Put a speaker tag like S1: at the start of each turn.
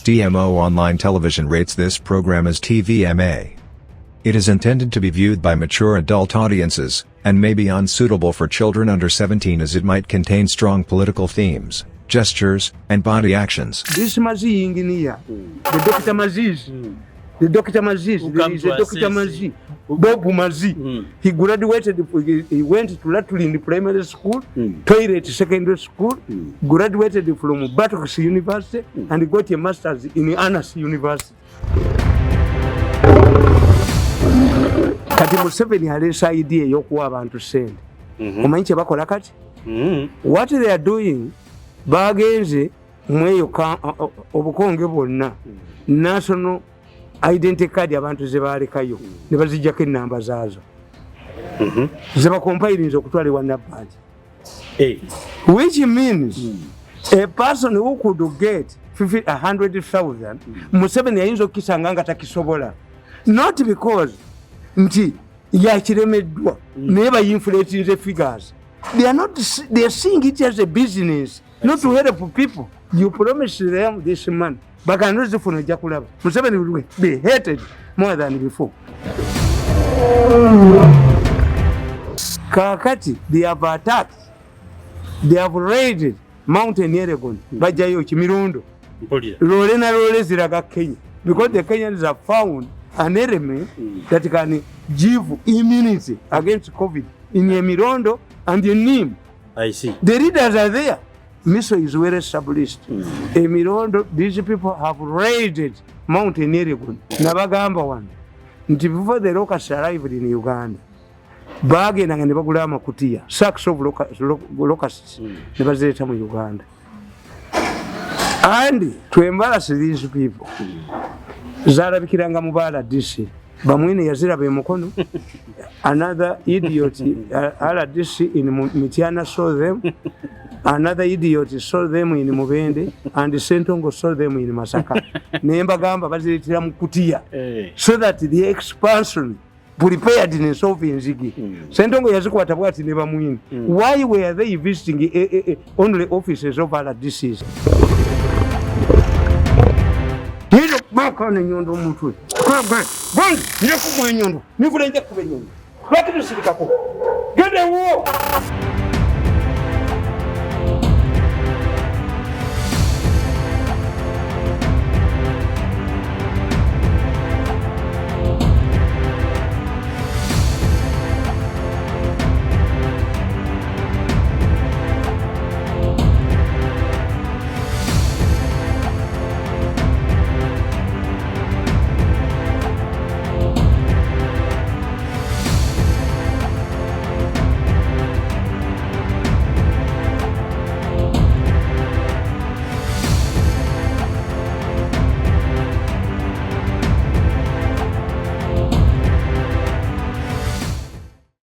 S1: DMO Online Television rates this program as TVMA. It is intended to be viewed by mature adult audiences, and may be unsuitable for children under 17 as it might contain strong political themes, gestures, and body actions.
S2: This Mazi engineer, the Dr. Maziz, the Dr. Maziz, there is a Dr. Mazi, Bob Mazi. He graduated, he went to Latulin Primary School, Toilet Secondary School, graduated from Batox University, and got a master's in Anas University. Kati Museveni alesa idea yokuwa abantu sente. Omanyi kye bakola kati? What they are doing, bagenze mweyo obukonge bwonna national identity card abantu ze balekayo ne bazijjako ennamba zaazo. Ze bakompilinze okutwalibwa Nabbanja. Which means a person who could get 100,000 Museveni ayinza okukisanga nga takisobola. Not because nti yakiremeddwa naye bayinflating the figures. They are seeing it as a business, not to help people. You promise them this money, but I know the phone is Jakulab. Museveni will be hated more than before. Kakati, they have attacked, they have raided Mountain Yeregon, Bajayo, Mirundi, Lorena Ziraga Kenya, because the Kenyans have found an enemy that can give immunity against COVID in Emiwendo and in NIM.
S3: I see.
S2: The leaders are there. M.i.S.O is well established. Emiwendo, these people have raided Mountain Yeregon. Nabagamba one. Before the locusts arrived in Uganda, bagenda nga ne bagula amakutiya, sacks of locusts, ne bazireeta mu Uganda. And to embarrass these people, zalabikiranga mu baala DC. Bamwine yaziraba emukono. Another idiot, RDC in Mityana saw them. Another idiot saw them in Mubende. And Sentongo saw them in Masaka. Nemba gamba baziretira mu kutiya. So that the expansion preparedness of Nzigi. Sentongo yazikwata bwati ne bamwine. Why were they visiting only offices of RDCs? Nilo bakana nyondo mutwe. Bang, nile kumwe nyondo. Nivule nje kube nyondo. Lakini silikako. Gende uo.